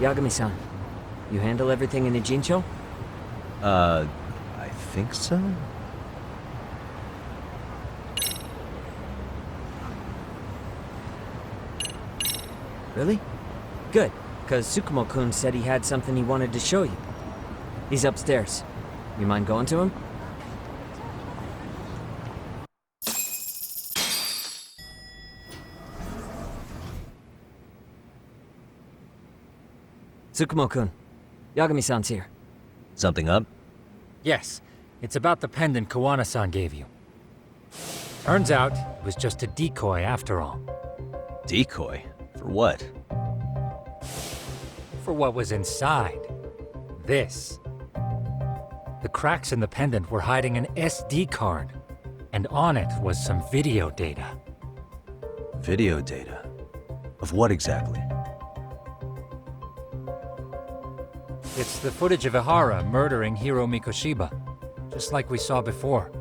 Yagami-san, you handle everything in Ijincho? I think so? Really? Good, because Tsukumo-kun said he had something he wanted to show you. He's upstairs. You mind going to him? Tsukumo-kun, Yagami-san's here. Something up? Yes, it's about the pendant Kawana-san gave you. Turns out, it was just a decoy after all. Decoy? For what? For what was inside. This. The cracks in the pendant were hiding an SD card, and on it was some video data. Video data? Of what exactly? It's the footage of Ihara murdering Hiro Mikoshiba, just like we saw before.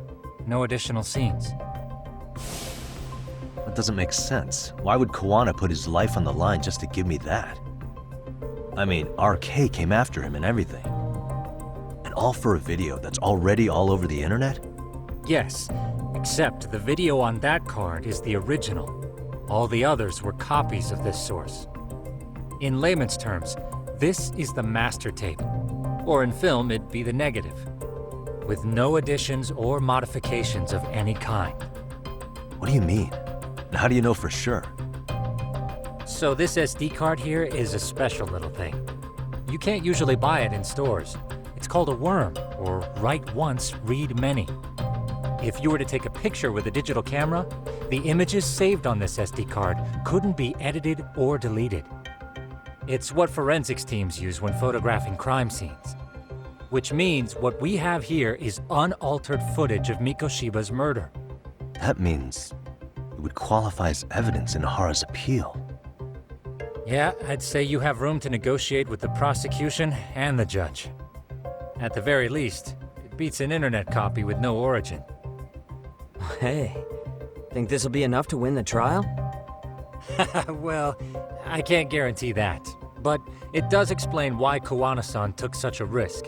No additional scenes. That doesn't make sense. Why would Kawana put his life on the line just to give me that? I mean, RK came after him and everything. And all for a video that's already all over the internet? Yes, except the video on that card is the original. All the others were copies of this source. In layman's terms, this is the master tape. Or in film, it'd be the negative. With no additions or modifications of any kind. What do you mean? And how do you know for sure? So this SD card here is a special little thing. You can't usually buy it in stores. It's called a worm, or write once, read many. If you were to take a picture with a digital camera, the images saved on this SD card couldn't be edited or deleted. It's what forensics teams use when photographing crime scenes. Which means what we have here is unaltered footage of Mikoshiba's murder. That means it would qualify as evidence in Ihara's appeal. Yeah, I'd say you have room to negotiate with the prosecution and the judge. At the very least, it beats an internet copy with no origin. Hey, think this'll be enough to win the trial? Well, I can't guarantee that. But it does explain why Kawana-san took such a risk.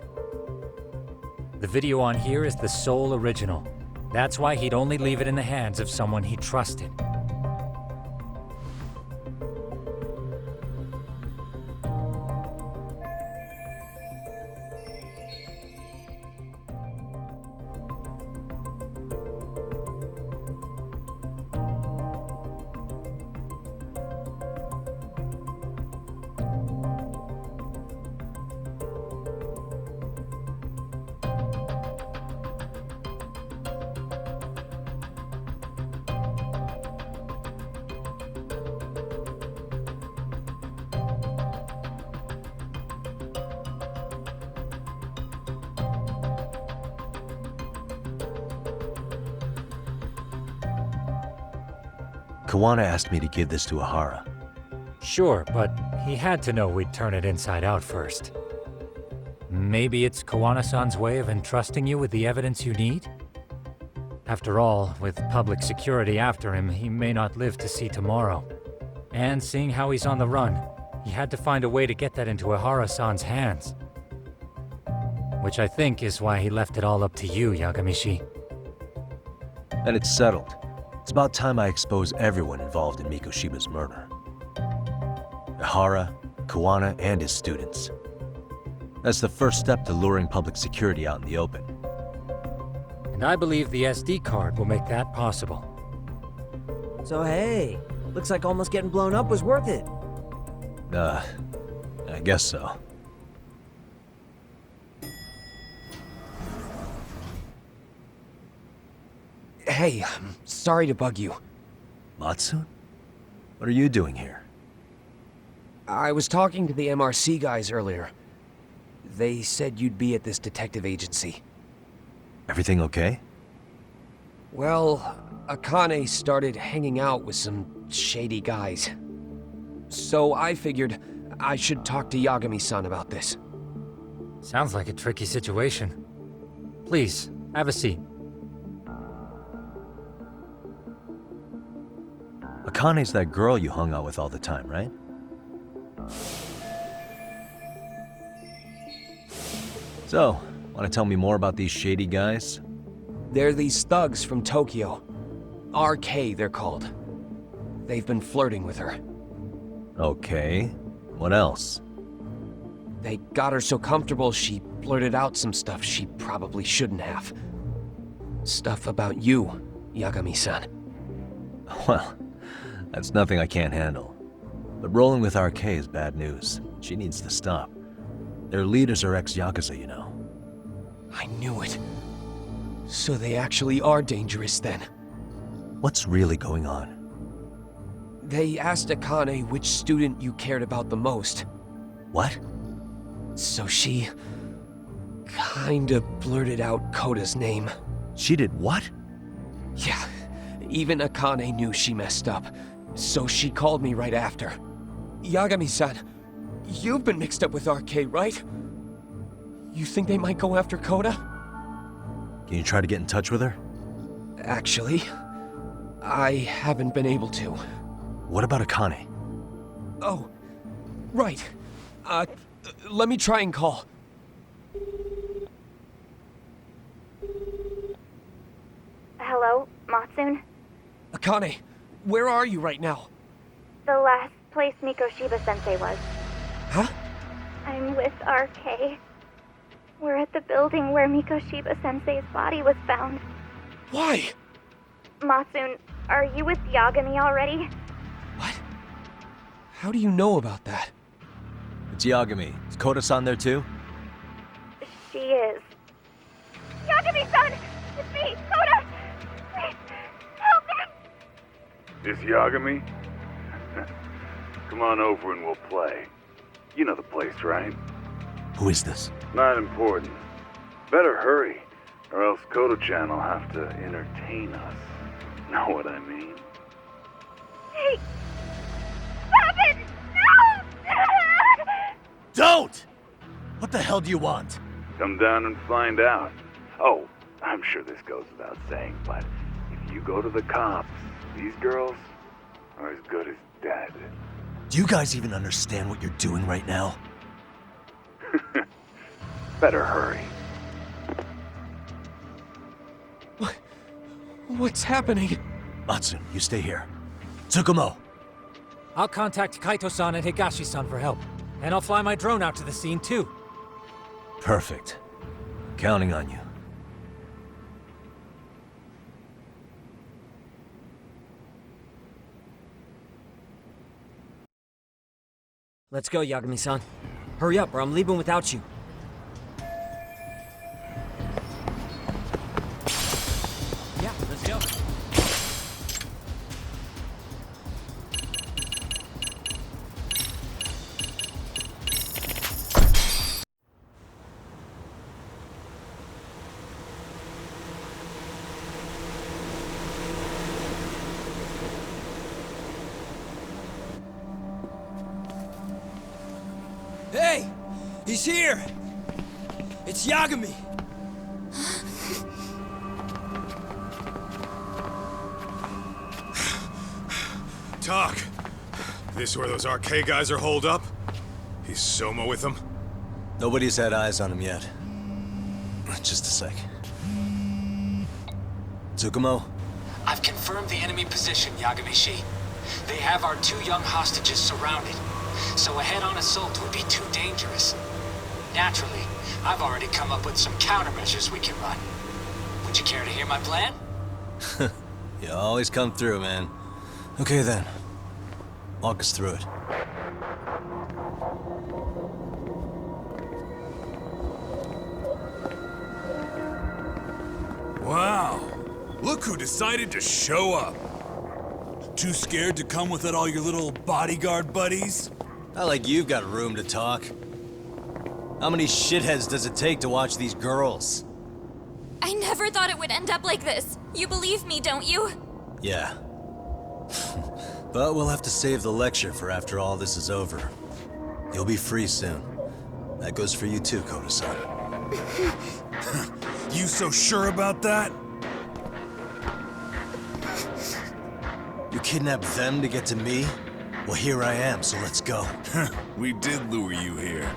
The video on here is the sole original. That's why he'd only leave it in the hands of someone he trusted. Kawana asked me to give this to Ihara. Sure, but he had to know we'd turn it inside out first. Maybe it's Kawana-san's way of entrusting you with the evidence you need? After all, with public security after him, he may not live to see tomorrow. And seeing how he's on the run, he had to find a way to get that into Ihara-san's hands. Which I think is why he left it all up to you, Yagamishi. And it's settled. It's about time I expose everyone involved in Mikoshiba's murder. Ihara, Kawana, and his students. That's the first step to luring public security out in the open. And I believe the SD card will make that possible. So hey, looks like almost getting blown up was worth it. I guess so. Hey, I'm sorry to bug you. Matsu? What are you doing here? I was talking to the MRC guys earlier. They said you'd be at this detective agency. Everything okay? Well, Akane started hanging out with some shady guys. So I figured I should talk to Yagami-san about this. Sounds like a tricky situation. Please, have a seat. Akane's that girl you hung out with all the time, right? So, want to tell me more about these shady guys? They're these thugs from Tokyo. RK, they're called. They've been flirting with her. Okay. What else? They got her so comfortable she blurted out some stuff she probably shouldn't have. Stuff about you, Yagami-san. Well, that's nothing I can't handle. But rolling with RK is bad news. She needs to stop. Their leaders are ex-Yakuza, you know. I knew it. So they actually are dangerous then. What's really going on? They asked Akane which student you cared about the most. What? So she kinda blurted out Koda's name. She did what? Yeah, even Akane knew she messed up, so she called me right after. Yagami-san, you've been mixed up with RK, right? You think they might go after Koda? Can you try to get in touch with her? Actually, I haven't been able to. What about Akane? Oh, right. Let me try and call. Hello, Matsun? Akane, where are you right now? The last place Mikoshiba-sensei was. Huh? I'm with RK. We're at the building where Mikoshiba-sensei's body was found. Why? Matsun, are you with Yagami already? What? How do you know about that? It's Yagami. Is Koda-san there too? She is. Yagami-san! It's me, Koda! Please, help me! This Yagami? Come on over and we'll play. You know the place, right? Who is this? Not important. Better hurry, or else Kodo-chan will have to entertain us. Know what I mean? Hey! Stop it! No! Don't! What the hell do you want? Come down and find out. Oh, I'm sure this goes without saying, but if you go to the cops, these girls are as good as dead. Do you guys even understand what you're doing right now? Better hurry. What's happening? Matsun, you stay here. Tsukumo! I'll contact Kaito-san and Higashi-san for help. And I'll fly my drone out to the scene too. Perfect. Counting on you. Let's go, Yagami-san. Hurry up, or I'm leaving without you. Yeah, let's go. Hey! He's here! It's Yagami! Talk. This where those RK guys are holed up? He's Soma with them? Nobody's had eyes on him yet. Just a sec. Tsukumo? I've confirmed the enemy position, Yagami-shi. They have our 2 young hostages surrounded, so a head-on assault would be too dangerous. Naturally, I've already come up with some countermeasures we can run. Would you care to hear my plan? You always come through, man. Okay then. Walk us through it. Wow. Look who decided to show up. Too scared to come with all your little bodyguard buddies? Not like you've got room to talk. How many shitheads does it take to watch these girls? I never thought it would end up like this. You believe me, don't you? Yeah. But we'll have to save the lecture for after all this is over. You'll be free soon. That goes for you too, Koda-san. You so sure about that? You kidnapped them to get to me? Well, here I am, so let's go. We did lure you here.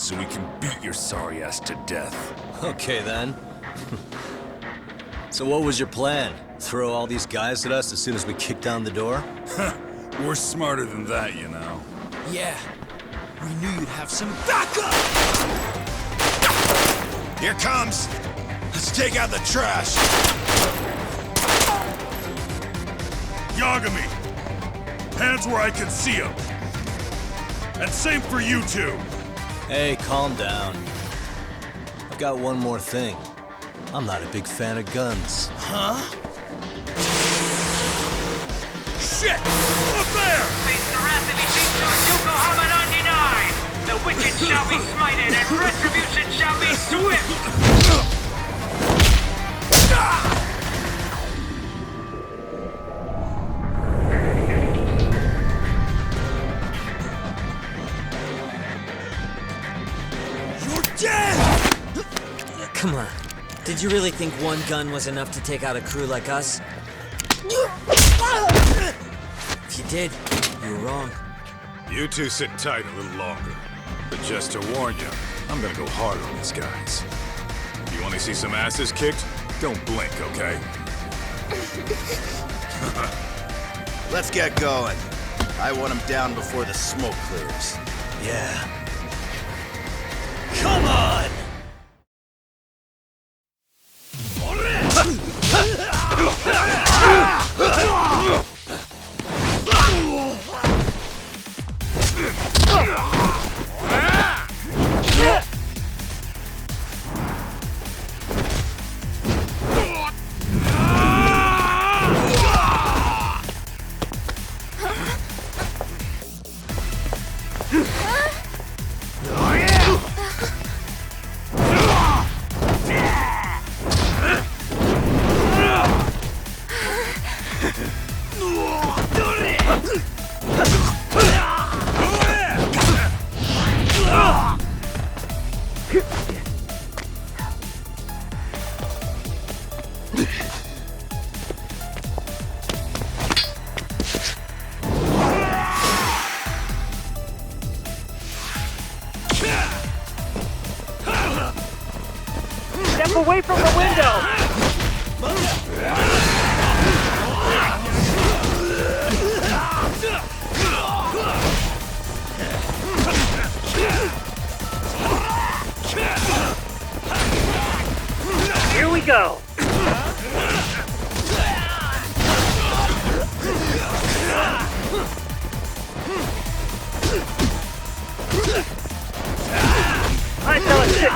so we can beat your sorry ass to death. Okay, then. So what was your plan? Throw all these guys at us as soon as we kick down the door? We're smarter than that, you know. Yeah. We knew you'd have some backup! Here comes! Let's take out the trash! Yagami! Hands where I can see them! And same for you two! Hey, calm down. I've got one more thing. I'm not a big fan of guns. Huh? Shit! Up there! Face the wrath of Ijincho Yokohama 99! The wicked shall be smited and retribution shall be swift! Come on. Did you really think one gun was enough to take out a crew like us? If you did, you were wrong. You two sit tight a little longer. But just to warn you, I'm gonna go hard on these guys. You wanna see some asses kicked? Don't blink, okay? Let's get going. I want him down before the smoke clears. Yeah. Come on! Step away from the window! Here we go! I tell it sit!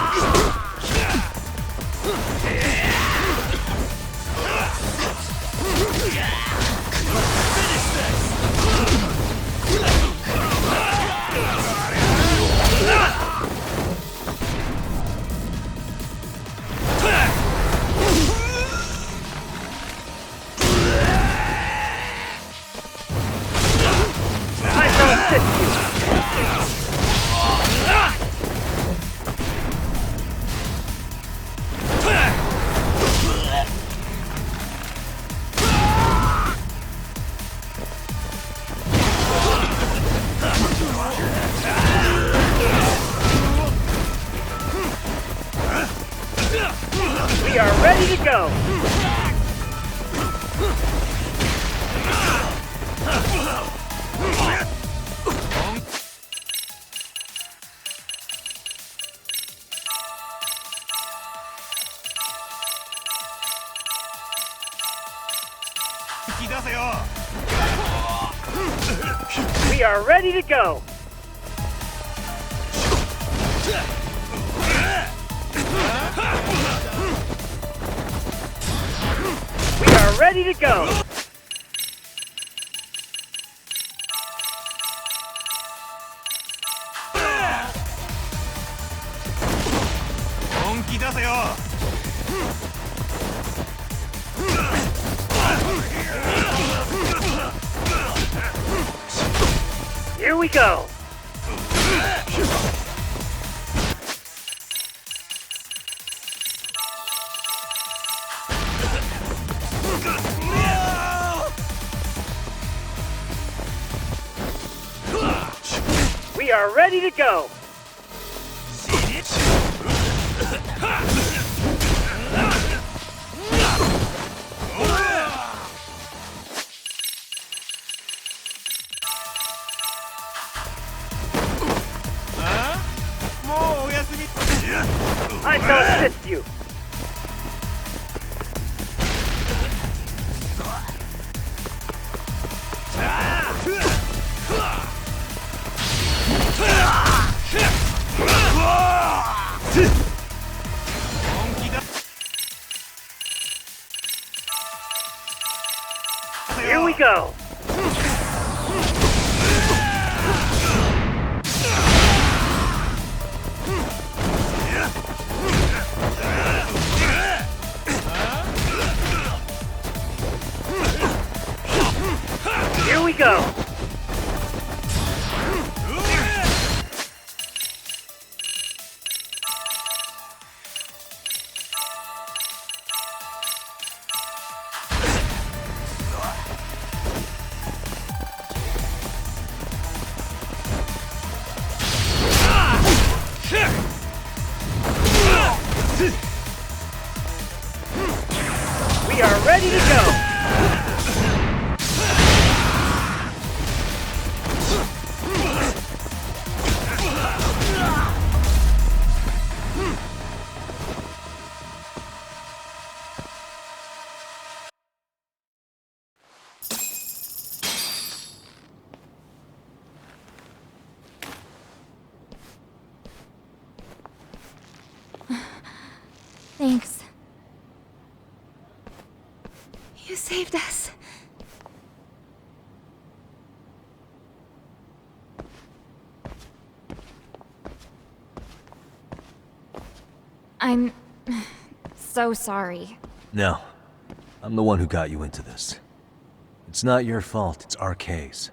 We are ready to go! We are ready to go! We are ready to go! Here we go! We are ready to go! you. Here we go. Here we go. We are ready to go. Thanks. You saved us. I'm so sorry. No. I'm the one who got you into this. It's not your fault, it's RK's.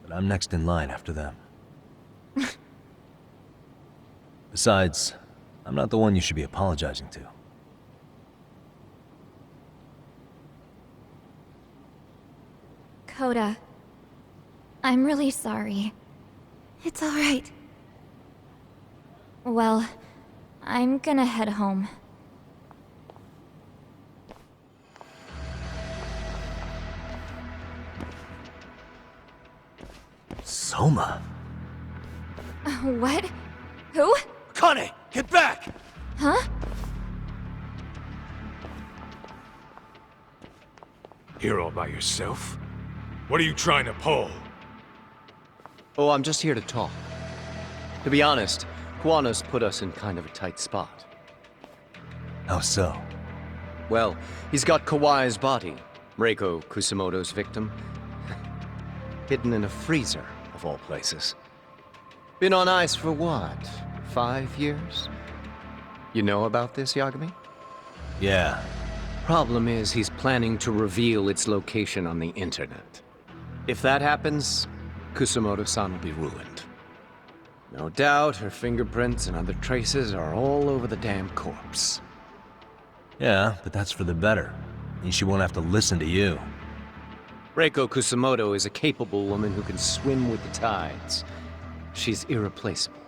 But I'm next in line after them. Besides, I'm not the one you should be apologizing to. Coda, I'm really sorry. It's all right. Well, I'm gonna head home. Soma? What? Who? Akane, get back! Huh? Here all by yourself? What are you trying to pull? Oh, I'm just here to talk. To be honest, Kuwano's put us in kind of a tight spot. How so? Well, he's got Kawai's body, Reiko Kusamoto's victim, hidden in a freezer, of all places. Been on ice for what, 5 years? You know about this, Yagami? Yeah. Problem is, he's planning to reveal its location on the internet. If that happens, Kusamoto-san will be ruined. No doubt her fingerprints and other traces are all over the damn corpse. Yeah, but that's for the better. Means she won't have to listen to you. Reiko Kusamoto is a capable woman who can swim with the tides. She's irreplaceable.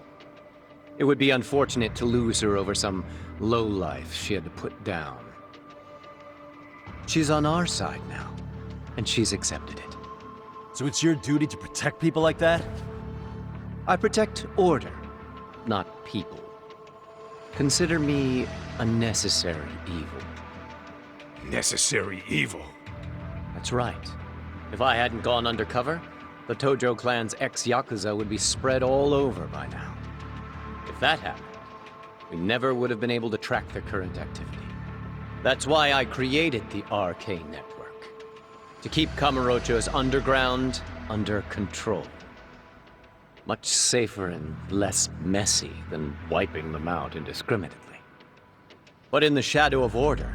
It would be unfortunate to lose her over some lowlife she had to put down. She's on our side now, and she's accepted it. So it's your duty to protect people like that? I protect order, not people. Consider me a necessary evil. Necessary evil? That's right. If I hadn't gone undercover, the Tojo clan's ex-Yakuza would be spread all over by now. If that happened, we never would have been able to track their current activity. That's why I created the RK network. To keep Kamurocho's underground under control. Much safer and less messy than wiping them out indiscriminately. But in the shadow of order,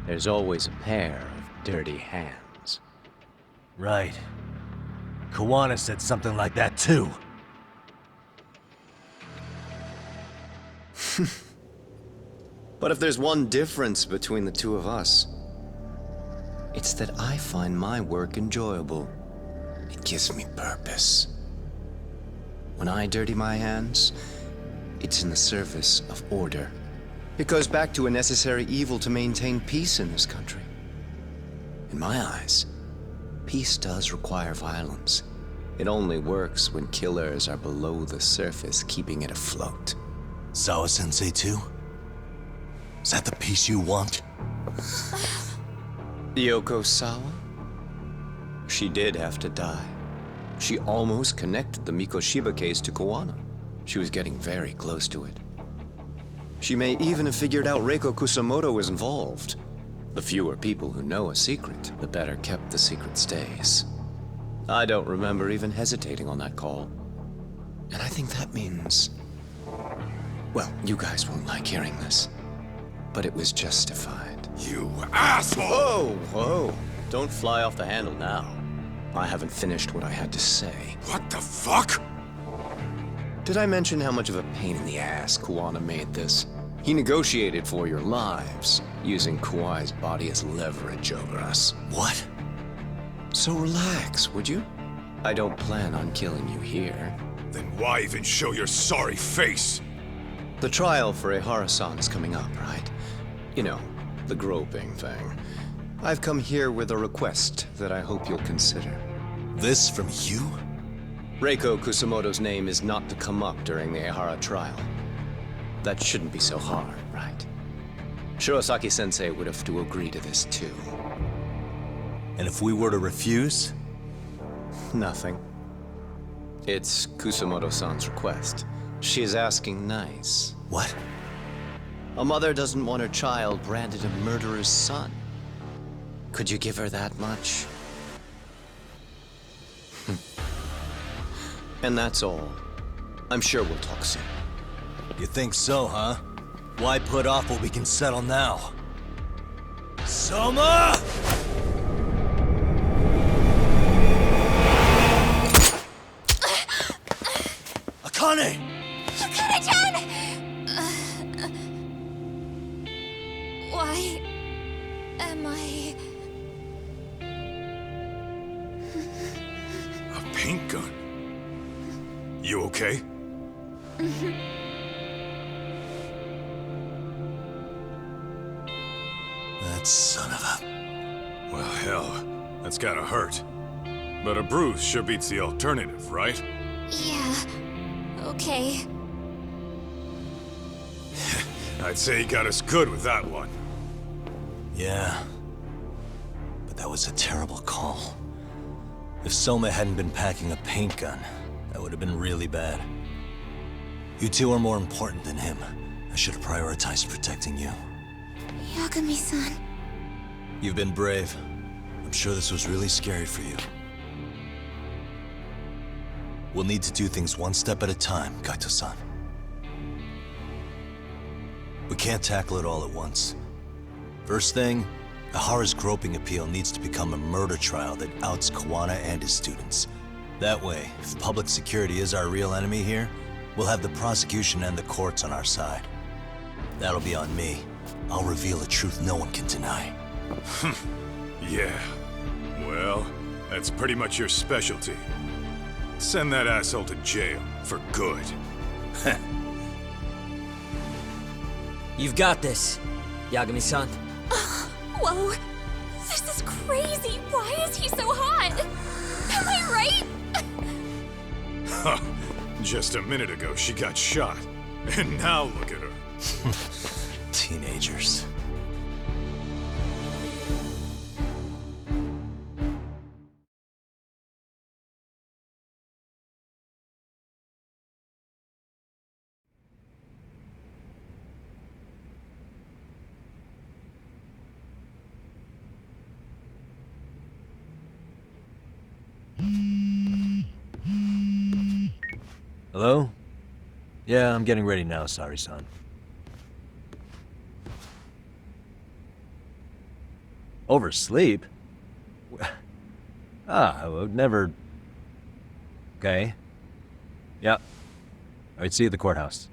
there's always a pair of dirty hands. Right. Kuwana said something like that too. But if there's one difference between the two of us, it's that I find my work enjoyable. It gives me purpose. When I dirty my hands, it's in the service of order. It goes back to a necessary evil to maintain peace in this country. In my eyes, peace does require violence. It only works when killers are below the surface, keeping it afloat. Sawa-sensei too? Is that the peace you want? Yoko Sawa? She did have to die. She almost connected the Mikoshiba case to Koana. She was getting very close to it. She may even have figured out Reiko Kusamoto was involved. The fewer people who know a secret, the better kept the secret stays. I don't remember even hesitating on that call. And I think that means... Well, you guys won't like hearing this, but it was justified. You asshole! Whoa, whoa. Don't fly off the handle now. I haven't finished what I had to say. What the fuck? Did I mention how much of a pain in the ass Kuwana made this? He negotiated for your lives, using Kauai's body as leverage over us. What? So relax, would you? I don't plan on killing you here. Then why even show your sorry face? The trial for Ehara-san is coming up, right? You know, the groping thing. I've come here with a request that I hope you'll consider. This from you? Reiko Kusamoto's name is not to come up during the Ehara trial. That shouldn't be so hard, right? Shirosaki-sensei would have to agree to this too. And if we were to refuse? Nothing. It's Kusamoto-san's request. She is asking nice. What? A mother doesn't want her child branded a murderer's son. Could you give her that much? And that's all. I'm sure we'll talk soon. You think so, huh? Why put off what we can settle now? Soma! Akane! Akane-chan! Why am I... A paint gun? You okay? That son of a... Well, hell, that's gotta hurt. But a bruise sure beats the alternative, right? Yeah. Okay. I'd say he got us good with that one. Yeah. But that was a terrible call. If Soma hadn't been packing a paint gun, that would have been really bad. You two are more important than him. I should have prioritized protecting you. Yagami-san. You've been brave. I'm sure this was really scary for you. We'll need to do things one step at a time, Kaito-san. We can't tackle it all at once. First thing, Ehara's groping appeal needs to become a murder trial that outs Kuwana and his students. That way, if public security is our real enemy here, we'll have the prosecution and the courts on our side. That'll be on me. I'll reveal a truth no one can deny. Yeah. Well, that's pretty much your specialty. Send that asshole to jail, for good. You've got this, Yagami-san. Whoa. This is crazy. Why is he so hot? Am I right? Huh. Just a minute ago, she got shot. And now look at her. Teenagers. Hello? Yeah, I'm getting ready now, Sari-san. Oversleep? I would never... Okay. Yeah. Alright, see you at the courthouse.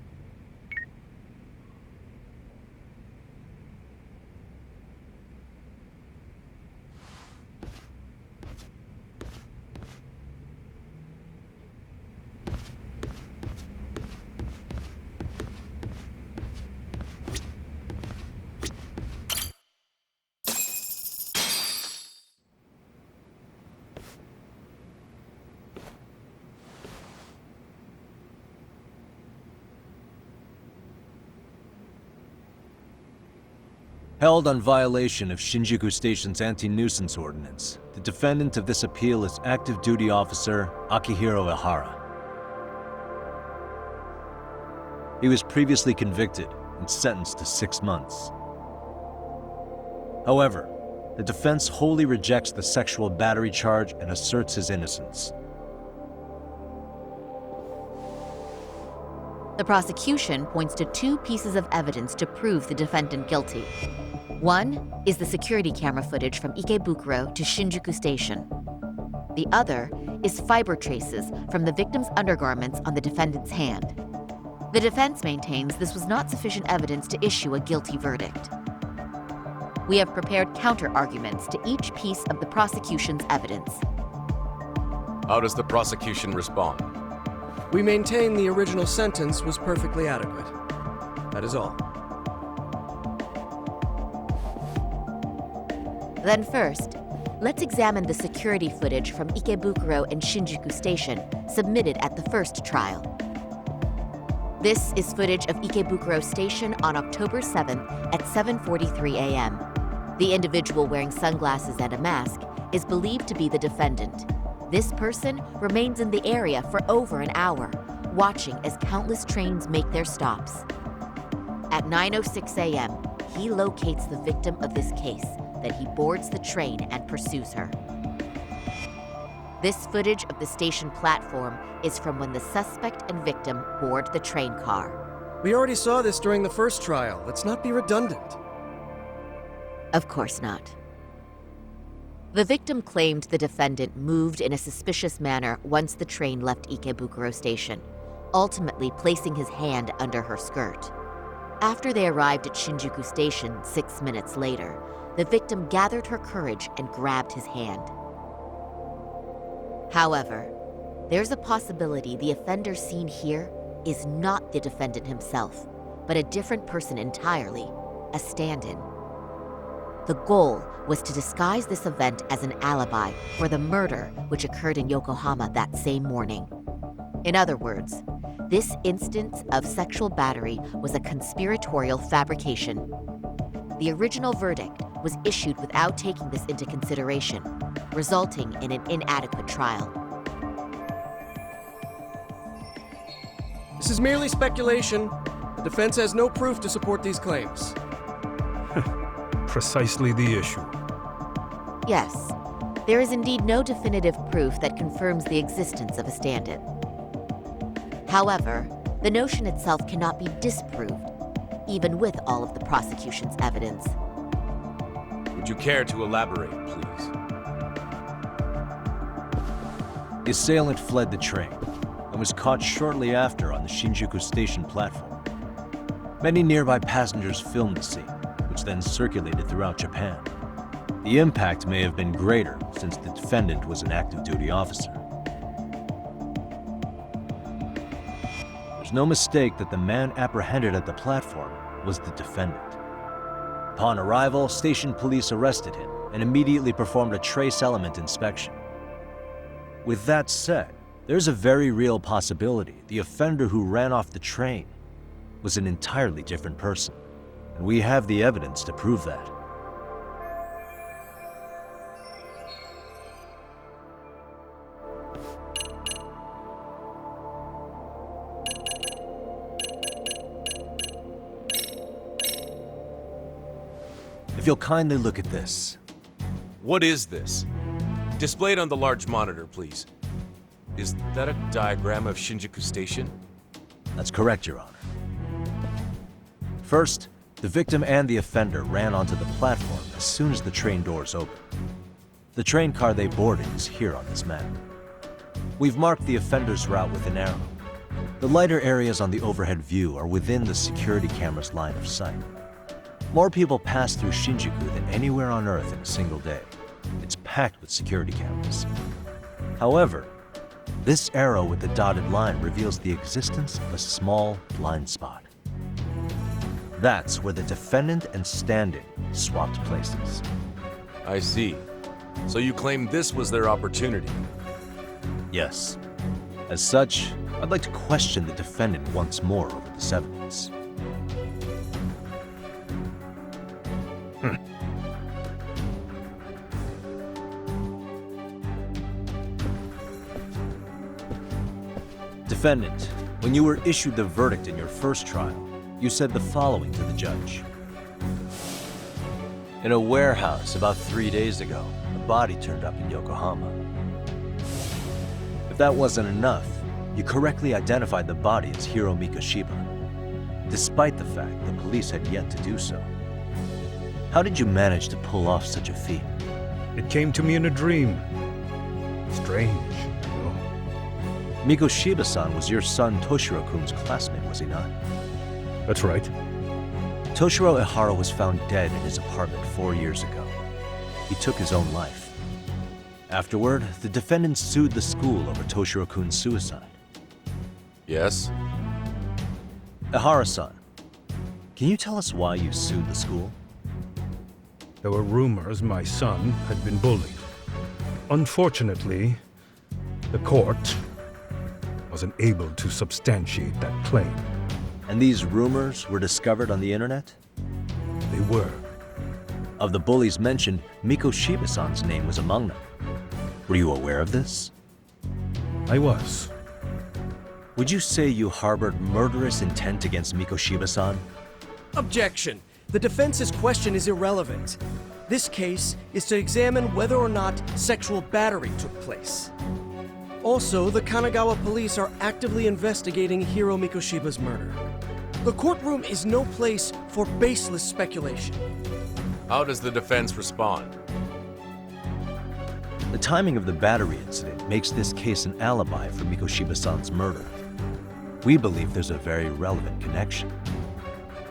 Held on violation of Shinjuku Station's anti-nuisance ordinance, the defendant of this appeal is active duty officer Akihiro Ihara. He was previously convicted and sentenced to 6 months. However, the defense wholly rejects the sexual battery charge and asserts his innocence. The prosecution points to 2 pieces of evidence to prove the defendant guilty. One is the security camera footage from Ikebukuro to Shinjuku Station. The other is fiber traces from the victim's undergarments on the defendant's hand. The defense maintains this was not sufficient evidence to issue a guilty verdict. We have prepared counter-arguments to each piece of the prosecution's evidence. How does the prosecution respond? We maintain the original sentence was perfectly adequate. That is all. Then first, let's examine the security footage from Ikebukuro and Shinjuku Station submitted at the first trial. This is footage of Ikebukuro Station on October 7th at 7:43 a.m. The individual wearing sunglasses and a mask is believed to be the defendant. This person remains in the area for over an hour, watching as countless trains make their stops. At 9:06 a.m., he locates the victim of this case, then he boards the train and pursues her. This footage of the station platform is from when the suspect and victim board the train car. We already saw this during the first trial. Let's not be redundant. Of course not. The victim claimed the defendant moved in a suspicious manner once the train left Ikebukuro Station, ultimately placing his hand under her skirt. After they arrived at Shinjuku Station 6 minutes later, the victim gathered her courage and grabbed his hand. However, there's a possibility the offender seen here is not the defendant himself, but a different person entirely, a stand-in. The goal was to disguise this event as an alibi for the murder which occurred in Yokohama that same morning. In other words, this instance of sexual battery was a conspiratorial fabrication. The original verdict was issued without taking this into consideration, resulting in an inadequate trial. This is merely speculation. The defense has no proof to support these claims. Precisely the issue. Yes, there is indeed no definitive proof that confirms the existence of a stand-in. However, the notion itself cannot be disproved, even with all of the prosecution's evidence. Would you care to elaborate, please? The assailant fled the train and was caught shortly after on the Shinjuku Station platform. Many nearby passengers filmed the scene, which then circulated throughout Japan. The impact may have been greater since the defendant was an active duty officer. There's no mistake that the man apprehended at the platform was the defendant. Upon arrival, station police arrested him and immediately performed a trace element inspection. With that said, there's a very real possibility the offender who ran off the train was an entirely different person, and we have the evidence to prove that. If you'll kindly look at this. What is this? Displayed on the large monitor, please. Is that a diagram of Shinjuku Station? That's correct, Your Honor. First, the victim and the offender ran onto the platform as soon as the train doors opened. The train car they boarded is here on this map. We've marked the offender's route with an arrow. The lighter areas on the overhead view are within the security camera's line of sight. More people pass through Shinjuku than anywhere on Earth in a single day. It's packed with security cameras. However, this arrow with the dotted line reveals the existence of a small blind spot. That's where the defendant and stand-in swapped places. I see. So you claim this was their opportunity? Yes. As such, I'd like to question the defendant once more over this evidence. Defendant, when you were issued the verdict in your first trial, you said the following to the judge. In a warehouse about 3 days ago, a body turned up in Yokohama. If that wasn't enough, you correctly identified the body as Hiro Mikoshiba, despite the fact the police had yet to do so. How did you manage to pull off such a feat? It came to me in a dream. Strange. Mikoshiba-san was your son Toshiro-kun's classmate, was he not? That's right. Toshiro Ihara was found dead in his apartment 4 years ago. He took his own life. Afterward, the defendant sued the school over Toshiro-kun's suicide. Yes? Ihara-san, can you tell us why you sued the school? There were rumors my son had been bullied. Unfortunately, the court wasn't able to substantiate that claim. And these rumors were discovered on the internet? They were. Of the bullies mentioned, Mikoshiba-san's name was among them. Were you aware of this? I was. Would you say you harbored murderous intent against Mikoshiba-san? Objection! The defense's question is irrelevant. This case is to examine whether or not sexual battery took place. Also, the Kanagawa police are actively investigating Hiro Mikoshiba's murder. The courtroom is no place for baseless speculation. How does the defense respond? The timing of the battery incident makes this case an alibi for Mikoshiba-san's murder. We believe there's a very relevant connection.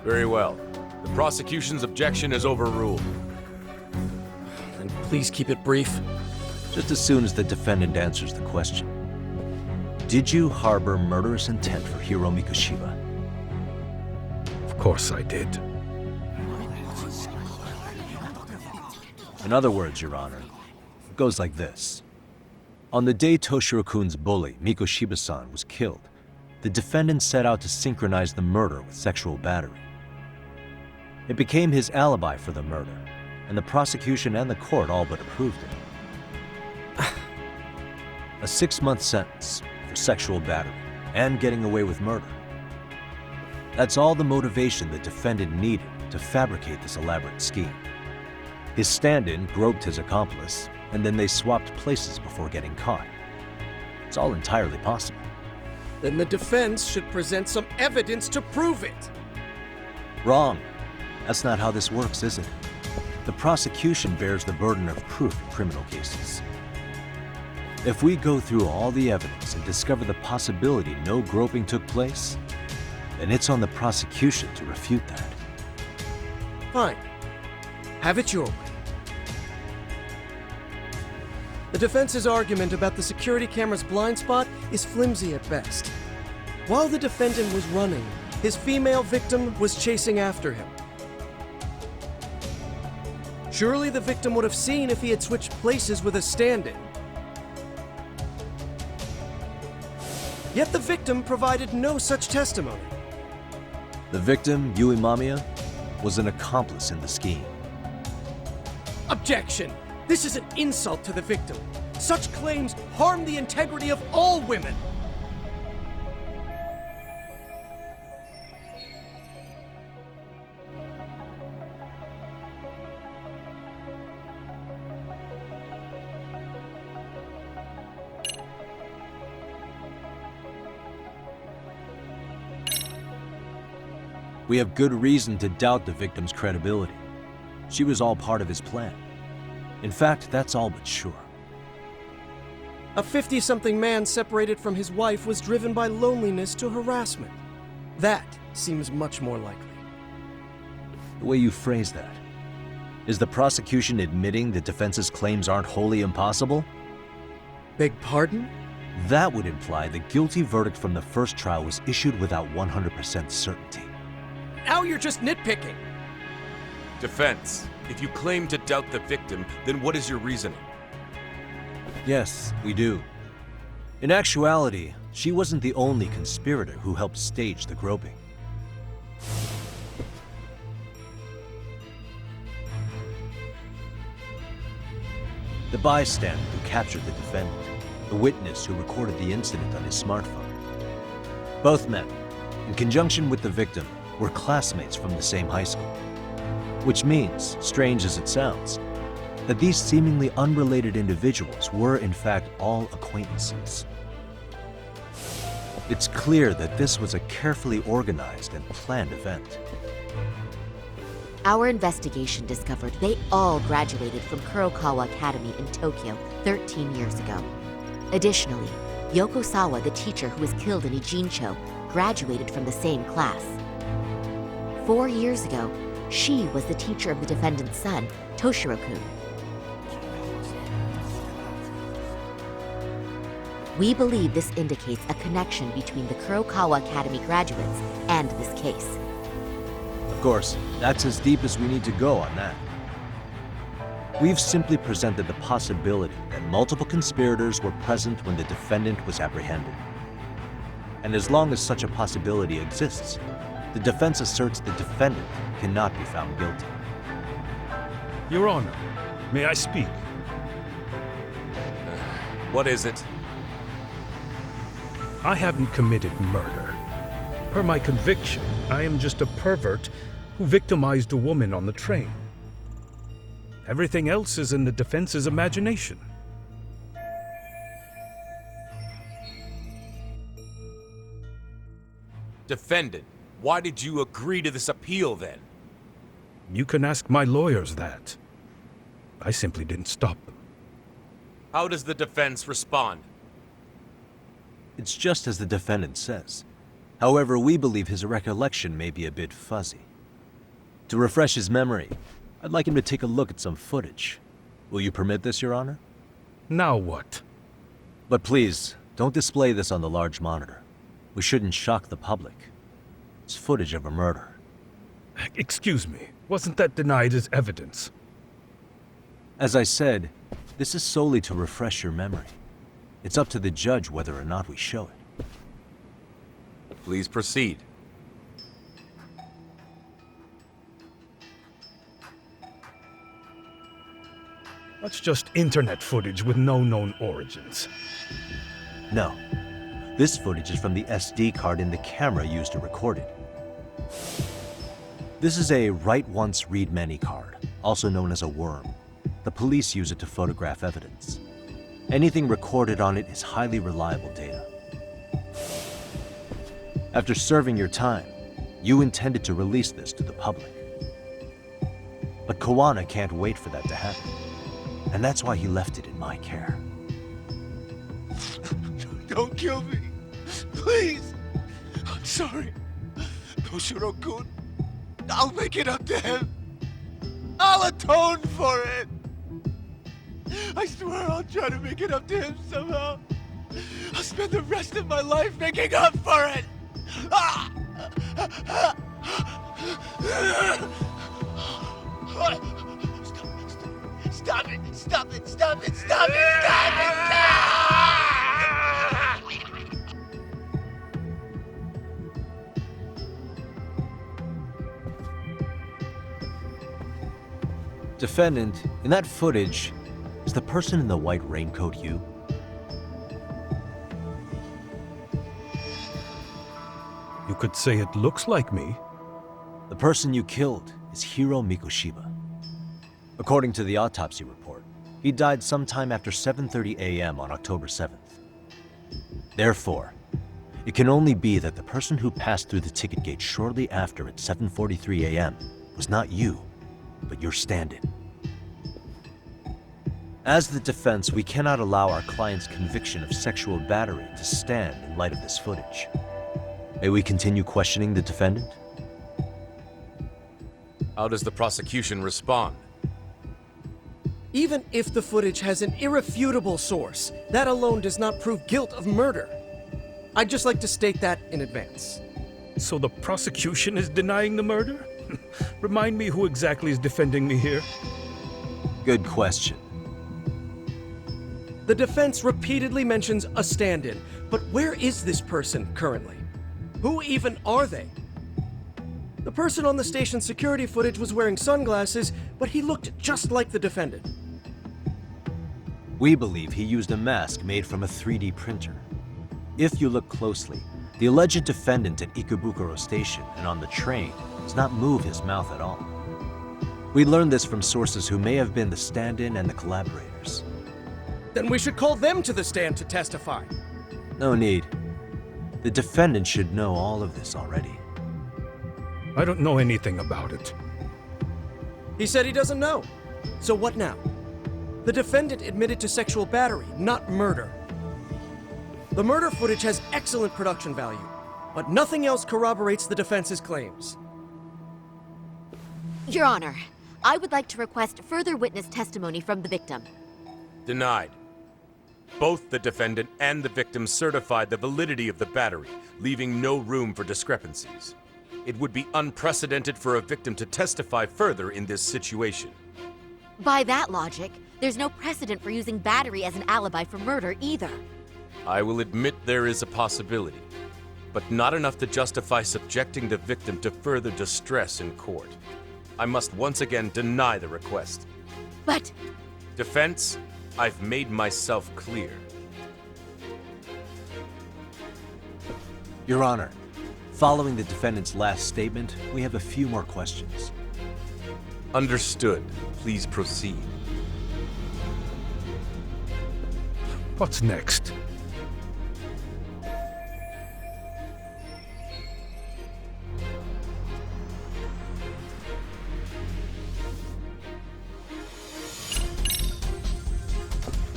Very well. The prosecution's objection is overruled. Then please keep it brief. Just as soon as the defendant answers the question. Did you harbor murderous intent for Hiro Mikoshiba? Of course I did. In other words, Your Honor, it goes like this. On the day Toshiro-kun's bully, Mikoshiba-san, was killed, the defendant set out to synchronize the murder with sexual battery. It became his alibi for the murder, and the prosecution and the court all but approved it. A 6-month sentence for sexual battery and getting away with murder. That's all the motivation the defendant needed to fabricate this elaborate scheme. His stand-in groped his accomplice, and then they swapped places before getting caught. It's all entirely possible. Then the defense should present some evidence to prove it. Wrong. That's not how this works, is it? The prosecution bears the burden of proof in criminal cases. If we go through all the evidence and discover the possibility no groping took place, then it's on the prosecution to refute that. Fine. Have it your way. The defense's argument about the security camera's blind spot is flimsy at best. While the defendant was running, his female victim was chasing after him. Surely the victim would have seen if he had switched places with a stand-in. Yet the victim provided no such testimony. The victim, Yui Mamiya, was an accomplice in the scheme. Objection! This is an insult to the victim. Such claims harm the integrity of all women. We have good reason to doubt the victim's credibility. She was all part of his plan. In fact, that's all but sure. A 50-something man separated from his wife was driven by loneliness to harassment. That seems much more likely. The way you phrase that. Is the prosecution admitting the defense's claims aren't wholly impossible? Beg pardon? That would imply the guilty verdict from the first trial was issued without 100% certainty. Now you're just nitpicking. Defense, if you claim to doubt the victim, then what is your reasoning? Yes, we do. In actuality, she wasn't the only conspirator who helped stage the groping. the bystander who captured the defendant, the witness who recorded the incident on his smartphone. Both men, in conjunction with the victim, were classmates from the same high school. Which means, strange as it sounds, that these seemingly unrelated individuals were in fact all acquaintances. It's clear that this was a carefully organized and planned event. Our investigation discovered they all graduated from Kurokawa Academy in Tokyo 13 years ago. Additionally, Yoko Sawa, the teacher who was killed in Ijincho, graduated from the same class. 4 years ago, she was the teacher of the defendant's son, Toshiro-kun. We believe this indicates a connection between the Kurokawa Academy graduates and this case. Of course, that's as deep as we need to go on that. We've simply presented the possibility that multiple conspirators were present when the defendant was apprehended. And as long as such a possibility exists, the defense asserts the defendant cannot be found guilty. Your Honor, may I speak? What is it? I haven't committed murder. Per my conviction, I am just a pervert who victimized a woman on the train. Everything else is in the defense's imagination. Defendant, why did you agree to this appeal then? You can ask my lawyers that. I simply didn't stop them. How does the defense respond? It's just as the defendant says. However, we believe his recollection may be a bit fuzzy. To refresh his memory, I'd like him to take a look at some footage. Will you permit this, Your Honor? Now what? But please, don't display this on the large monitor. We shouldn't shock the public. It's footage of a murder. Excuse me, wasn't that denied as evidence? As I said, this is solely to refresh your memory. It's up to the judge whether or not we show it. Please proceed. That's just internet footage with no known origins. No. This footage is from the SD card in the camera used to record it. This is a write once, read many card, also known as a worm. The police use it to photograph evidence. Anything recorded on it is highly reliable data. After serving your time, you intended to release this to the public. But Kawana can't wait for that to happen. And that's why he left it in my care. Don't kill me. Please. I'm sorry. Toshiro-kun. I'll make it up to him. I'll atone for it. I swear I'll try to make it up to him somehow. I'll spend the rest of my life making up for it. Stop it! Stop it! Stop it! Stop it! Stop it! Defendant, in that footage, is the person in the white raincoat you? You could say it looks like me. The person you killed is Hiro Mikoshiba. According to the autopsy report, he died sometime after 7:30 a.m. on October 7th. Therefore, it can only be that the person who passed through the ticket gate shortly after at 7:43 a.m. was not you, but your stand-in. As the defense, we cannot allow our client's conviction of sexual battery to stand in light of this footage. May we continue questioning the defendant? How does the prosecution respond? Even if the footage has an irrefutable source, that alone does not prove guilt of murder. I'd just like to state that in advance. So the prosecution is denying the murder? Remind me who exactly is defending me here? Good question. The defense repeatedly mentions a stand-in, but where is this person currently? Who even are they? The person on the station security footage was wearing sunglasses, but he looked just like the defendant. We believe he used a mask made from a 3D printer. If you look closely, the alleged defendant at Ikebukuro Station and on the train does not move his mouth at all. We learned this from sources who may have been the stand-in and the collaborators. Then we should call them to the stand to testify. No need. The defendant should know all of this already. I don't know anything about it. He said he doesn't know. So what now? The defendant admitted to sexual battery, not murder. The murder footage has excellent production value, but nothing else corroborates the defense's claims. Your Honor, I would like to request further witness testimony from the victim. Denied. Both the defendant and the victim certified the validity of the battery, leaving no room for discrepancies. It would be unprecedented for a victim to testify further in this situation. By that logic, there's no precedent for using battery as an alibi for murder either. I will admit there is a possibility, but not enough to justify subjecting the victim to further distress in court. I must once again deny the request. But... Defense, I've made myself clear. Your Honor, following the defendant's last statement, we have a few more questions. Understood. Please proceed. What's next?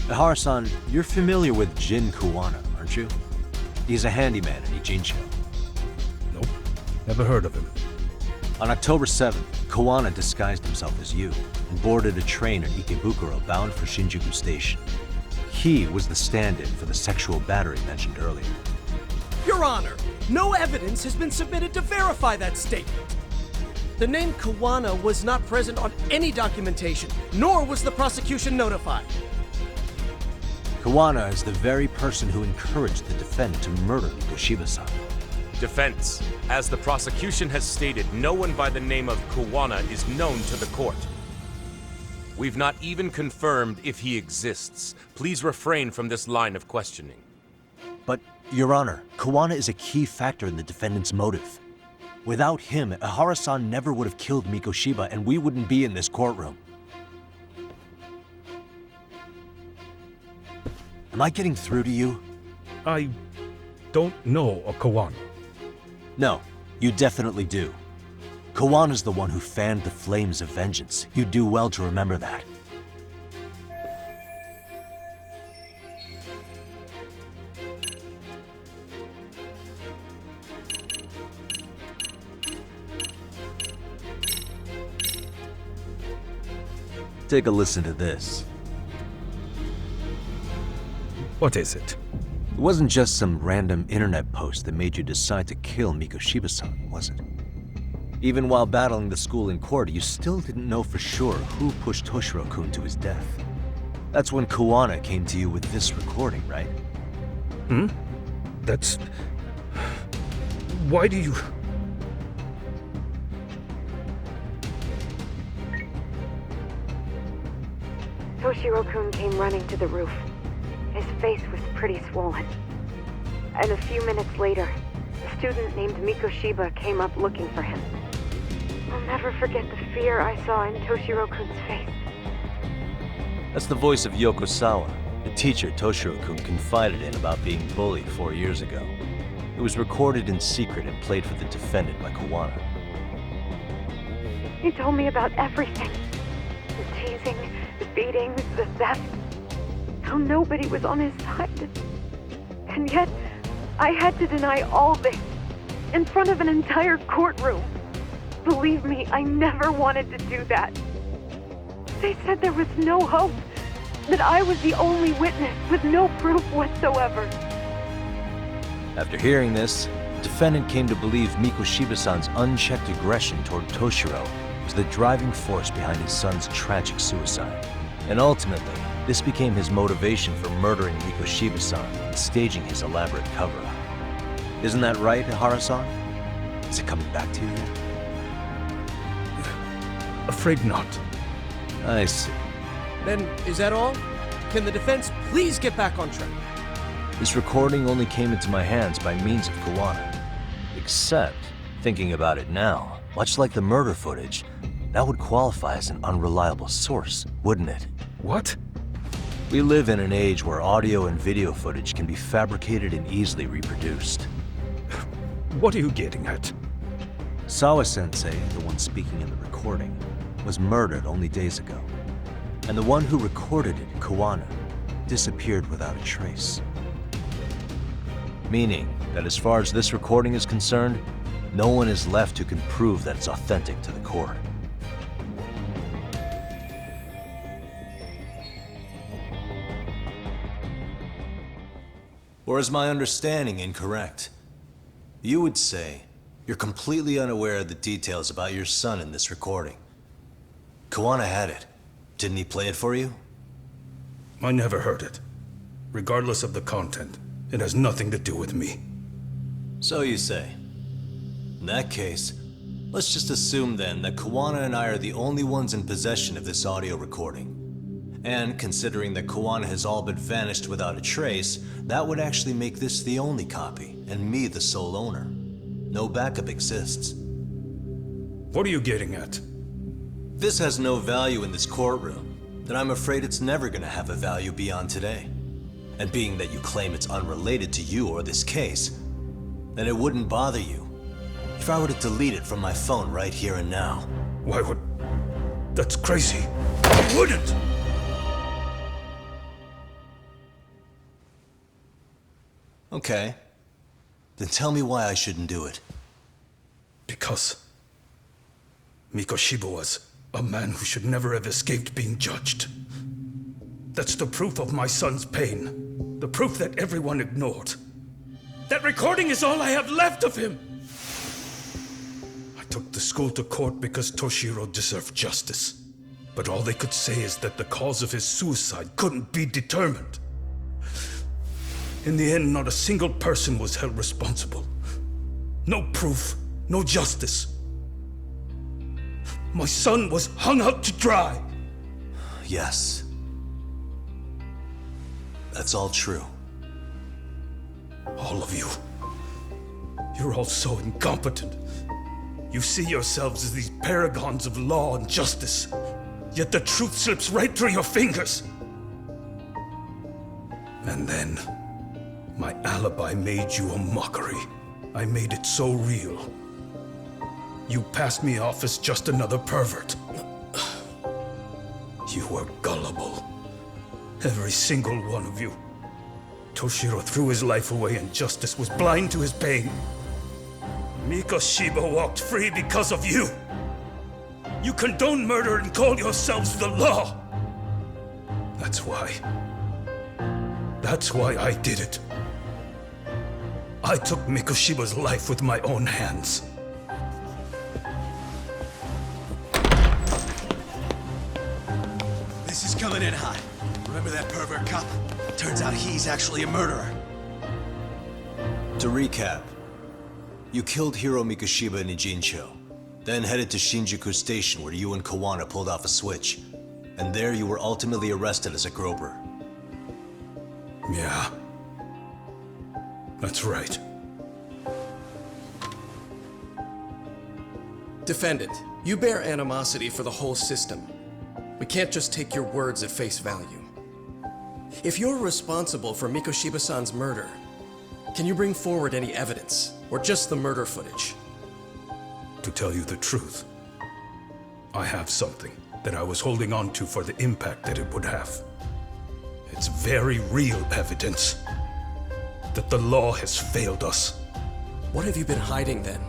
Ihara-san, you're familiar with Jin Kuwana, aren't you? He's a handyman in Ijincho. Nope, never heard of him. On October 7th, Kuwana disguised himself as you and boarded a train at Ikebukuro bound for Shinjuku Station. He was the stand-in for the sexual battery mentioned earlier. Your Honor, no evidence has been submitted to verify that statement. The name Kuwana was not present on any documentation, nor was the prosecution notified. Kuwana is the very person who encouraged the defendant to murder Mikoshiba-san. Defense, as the prosecution has stated, no one by the name of Kuwana is known to the court. We've not even confirmed if he exists. Please refrain from this line of questioning. But, Your Honor, Kuwana is a key factor in the defendant's motive. Without him, Ihara-san never would have killed Mikoshiba and we wouldn't be in this courtroom. Am I getting through to you? I don't know a Kuwana. No, you definitely do. Kawana's the one who fanned the flames of vengeance. You do well to remember that. Take a listen to this. What is it? It wasn't just some random internet post that made you decide to kill Mikoshiba-san, was it? Even while battling the school in court, you still didn't know for sure who pushed Toshiro-kun to his death. That's when Kuwana came to you with this recording, right? That's... Why do you... Toshiro-kun came running to the roof. His face was pretty swollen. And a few minutes later, a student named Mikoshiba came up looking for him. I'll never forget the fear I saw in Toshiro-kun's face. That's the voice of Yokosawa, the teacher Toshiro-kun confided in about being bullied 4 years ago. It was recorded in secret and played for the defendant by Kuwana. He told me about everything. The teasing, the beatings, the theft. How nobody was on his side. And yet, I had to deny all this in front of an entire courtroom. Believe me, I never wanted to do that. They said there was no hope, that I was the only witness with no proof whatsoever. After hearing this, the defendant came to believe Mikoshiba-san's unchecked aggression toward Toshiro was the driving force behind his son's tragic suicide. And ultimately, this became his motivation for murdering Mikoshiba-san and staging his elaborate cover-up. Isn't that right, Ihara-san? Is it coming back to you yet? Afraid not. I see. Then, is that all? Can the defense please get back on track? This recording only came into my hands by means of Kawana. Except, thinking about it now, much like the murder footage, that would qualify as an unreliable source, wouldn't it? What? We live in an age where audio and video footage can be fabricated and easily reproduced. What are you getting at? Sawa-sensei, the one speaking in the recording, was murdered only days ago. And the one who recorded it, Kawana, disappeared without a trace. Meaning that as far as this recording is concerned, no one is left who can prove that it's authentic to the court. Or is my understanding incorrect? You would say you're completely unaware of the details about your son in this recording. Kawana had it. Didn't he play it for you? I never heard it. Regardless of the content, it has nothing to do with me. So you say. In that case, let's just assume then that Kawana and I are the only ones in possession of this audio recording. And considering that Kawana has all but vanished without a trace, that would actually make this the only copy, and me the sole owner. No backup exists. What are you getting at? This has no value in this courtroom, then I'm afraid it's never gonna have a value beyond today. And being that you claim it's unrelated to you or this case, then it wouldn't bother you if I were to delete it from my phone right here and now. Why would... That's crazy. I wouldn't! Okay. Then tell me why I shouldn't do it. Because Mikoshiba was a man who should never have escaped being judged. That's the proof of my son's pain. The proof that everyone ignored. That recording is all I have left of him! I took the school to court because Toshiro deserved justice. But all they could say is that the cause of his suicide couldn't be determined. In the end, not a single person was held responsible. No proof, no justice. My son was hung out to dry. Yes. That's all true. All of you. You're all so incompetent. You see yourselves as these paragons of law and justice. Yet the truth slips right through your fingers. And then, my alibi made you a mockery. I made it so real. You passed me off as just another pervert. You were gullible. Every single one of you. Toshiro threw his life away and justice was blind to his pain. Mikoshiba walked free because of you. You condone murder and call yourselves the law. That's why I did it. I took Mikoshiba's life with my own hands. This is coming in hot. Remember that pervert cop? Turns out he's actually a murderer. To recap, you killed Hiro Mikoshiba in Ijincho, then headed to Shinjuku Station where you and Kawana pulled off a switch, and there you were ultimately arrested as a groper. Yeah. That's right. Defendant, you bear animosity for the whole system. We can't just take your words at face value. If you're responsible for Mikoshiba-san's murder, can you bring forward any evidence, or just the murder footage? To tell you the truth, I have something that I was holding on to for the impact that it would have. It's very real evidence that the law has failed us. What have you been hiding then?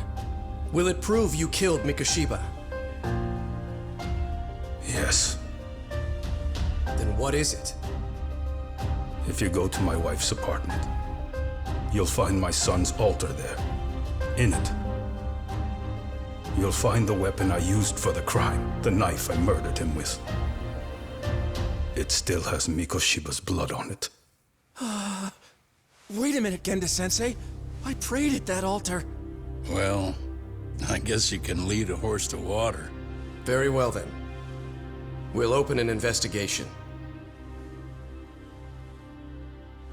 Will it prove you killed Mikoshiba? Yes. Then what is it? If you go to my wife's apartment, you'll find my son's altar there. In it, you'll find the weapon I used for the crime, the knife I murdered him with. It still has Mikoshiba's blood on it. Wait a minute, Genda-sensei. I prayed at that altar. Well, I guess you can lead a horse to water. Very well then. We'll open an investigation.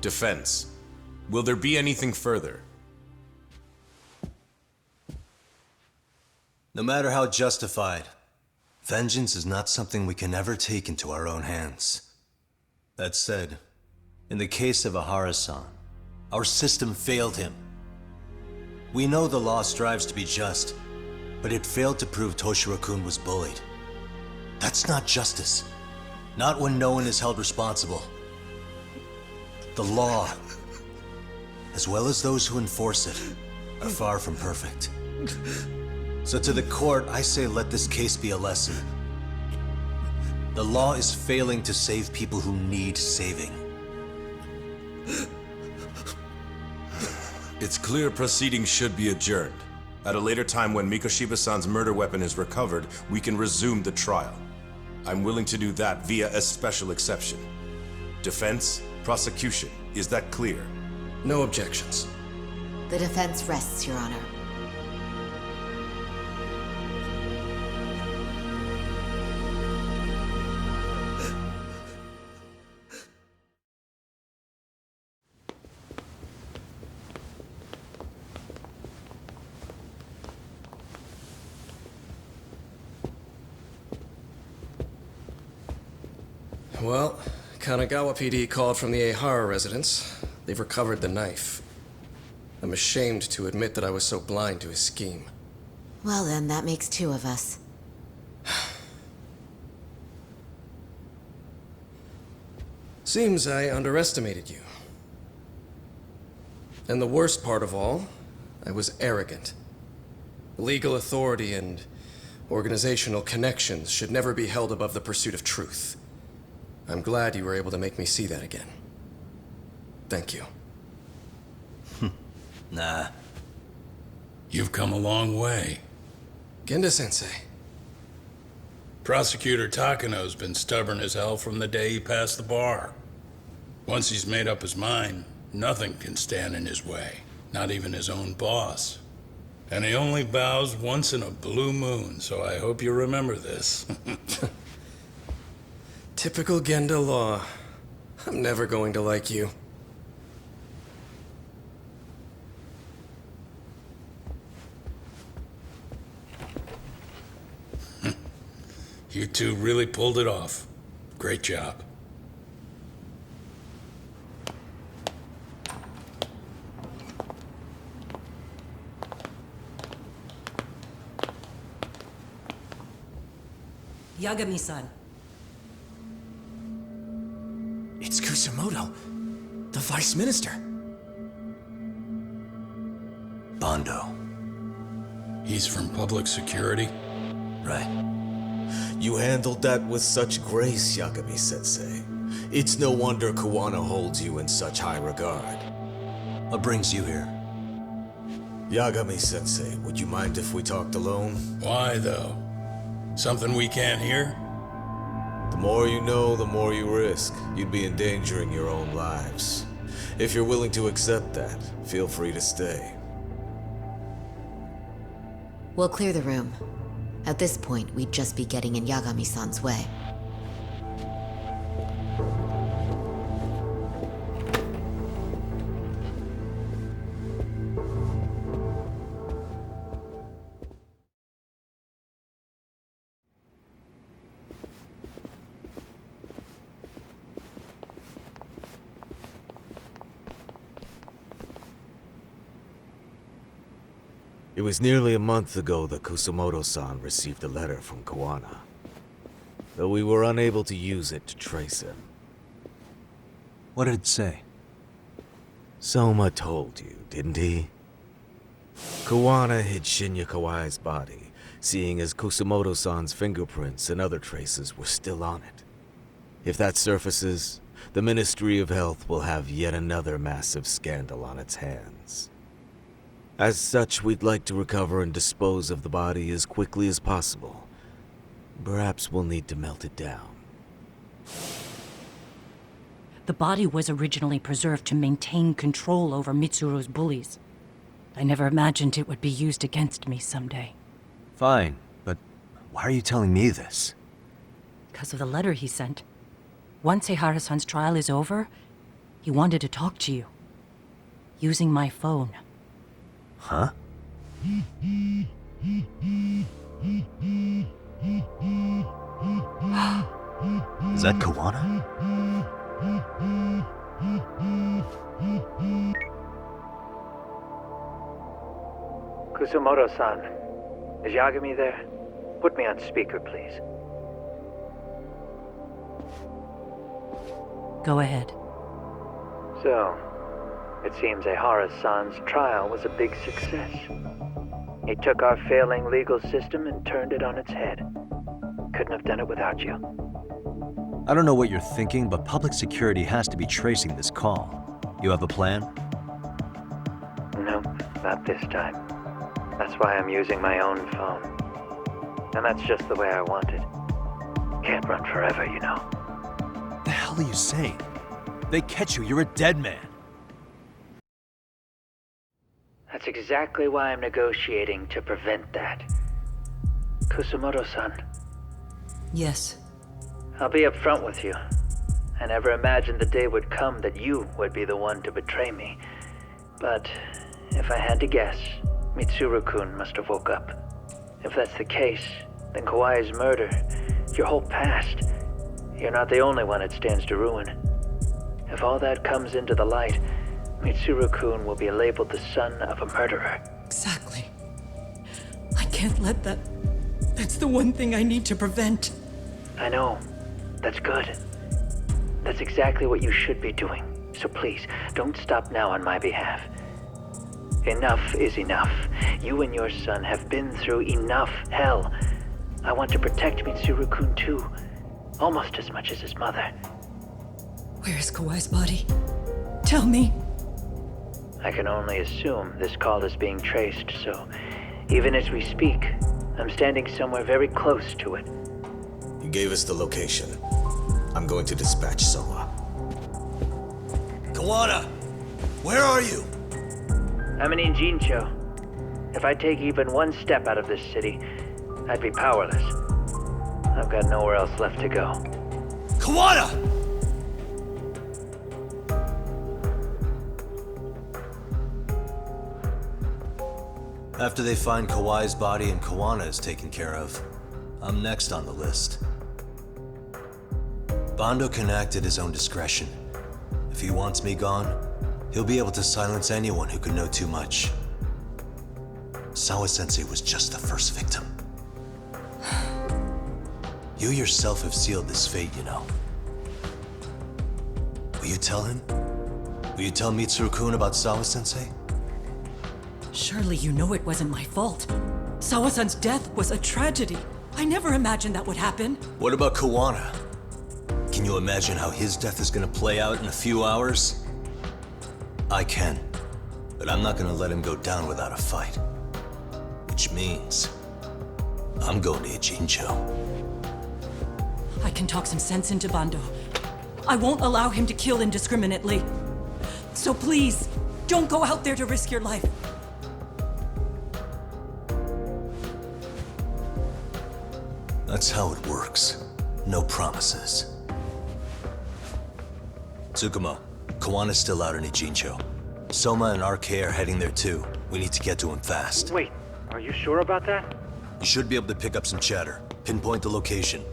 Defense, will there be anything further? No matter how justified, vengeance is not something we can ever take into our own hands. That said, in the case of Ahara-san, our system failed him. We know the law strives to be just, but it failed to prove Toshiro-kun was bullied. That's not justice. Not when no one is held responsible. The law, as well as those who enforce it, are far from perfect. So to the court, I say let this case be a lesson. The law is failing to save people who need saving. It's clear proceedings should be adjourned. At a later time when Mikoshiba-san's murder weapon is recovered, we can resume the trial. I'm willing to do that via a special exception. Defense, prosecution, is that clear? No objections. The defense rests, Your Honor. Well, Kanagawa PD called from the Ehara residence. They've recovered the knife. I'm ashamed to admit that I was so blind to his scheme. Well then, that makes two of us. Seems I underestimated you. And the worst part of all, I was arrogant. Legal authority and organizational connections should never be held above the pursuit of truth. I'm glad you were able to make me see that again. Thank you. Nah. You've come a long way. Genda-sensei. Prosecutor Takano's been stubborn as hell from the day he passed the bar. Once he's made up his mind, nothing can stand in his way. Not even his own boss. And he only bows once in a blue moon, so I hope you remember this. Typical Genda law. I'm never going to like you. You two really pulled it off. Great job. Yagami-san. It's Kusamoto, the Vice Minister. Bondo. He's from public security? Right. You handled that with such grace, Yagami-sensei. It's no wonder Kawana holds you in such high regard. What brings you here? Yagami-sensei, would you mind if we talked alone? Why, though? Something we can't hear? The more you know, the more you risk. You'd be endangering your own lives. If you're willing to accept that, feel free to stay. We'll clear the room. At this point, we'd just be getting in Yagami-san's way. It was nearly a month ago that Kusamoto-san received a letter from Kawana, though we were unable to use it to trace him. What did it say? Soma told you, didn't he? Kawana hid Shinya Kawai's body, seeing as Kusamoto-san's fingerprints and other traces were still on it. If that surfaces, the Ministry of Health will have yet another massive scandal on its hands. As such, we'd like to recover and dispose of the body as quickly as possible. Perhaps we'll need to melt it down. The body was originally preserved to maintain control over Mitsuru's bullies. I never imagined it would be used against me someday. Fine, but why are you telling me this? Because of the letter he sent. Once Ehara-san's trial is over, He wanted to talk to you. Using my phone. Huh? Is that Kawana? Kusumoto-san, is Yagami there? Put me on speaker, please. Go ahead. So, it seems Ehara-san's trial was a big success. He took our failing legal system and turned it on its head. Couldn't have done it without you. I don't know what you're thinking, but public security has to be tracing this call. You have a plan? Nope, not this time. That's why I'm using my own phone. And that's just the way I want it. Can't run forever, you know. The hell are you saying? They catch you, you're a dead man. That's exactly why I'm negotiating to prevent that. Kusumoto-san. Yes. I'll be upfront with you. I never imagined the day would come that you would be the one to betray me. But if I had to guess, Mitsuru-kun must have woke up. If that's the case, then Kawai's murder, your whole past, you're not the only one it stands to ruin. If all that comes into the light, Mitsuru-kun will be labeled the son of a murderer. Exactly. I can't let that... That's the one thing I need to prevent. I know. That's good. That's exactly what you should be doing. So please, don't stop now on my behalf. Enough is enough. You and your son have been through enough hell. I want to protect Mitsuru-kun too. Almost as much as his mother. Where is Kawai's body? Tell me. I can only assume this call is being traced, so even as we speak, I'm standing somewhere very close to it. He gave us the location. I'm going to dispatch Soma. Kawana! Where are you? I'm in Injincho. If I take even one step out of this city, I'd be powerless. I've got nowhere else left to go. Kawana! After they find Kawai's body and Kawana is taken care of, I'm next on the list. Bando can act at his own discretion. If he wants me gone, he'll be able to silence anyone who could know too much. Sawa-sensei was just the first victim. You yourself have sealed this fate, you know. Will you tell him? Will you tell Mitsuru-kun about Sawa-sensei? Surely you know it wasn't my fault. Sawa-san's death was a tragedy. I never imagined that would happen. What about Kawana? Can you imagine how his death is gonna play out in a few hours? I can, but I'm not gonna let him go down without a fight. Which means, I'm going to Ijincho. I can talk some sense into Bando. I won't allow him to kill indiscriminately. So please, don't go out there to risk your life. That's how it works. No promises. Tsukumo, Kawana's still out in Ijincho. Soma and RK are heading there too. We need to get to him fast. Wait, are you sure about that? You should be able to pick up some chatter. Pinpoint the location.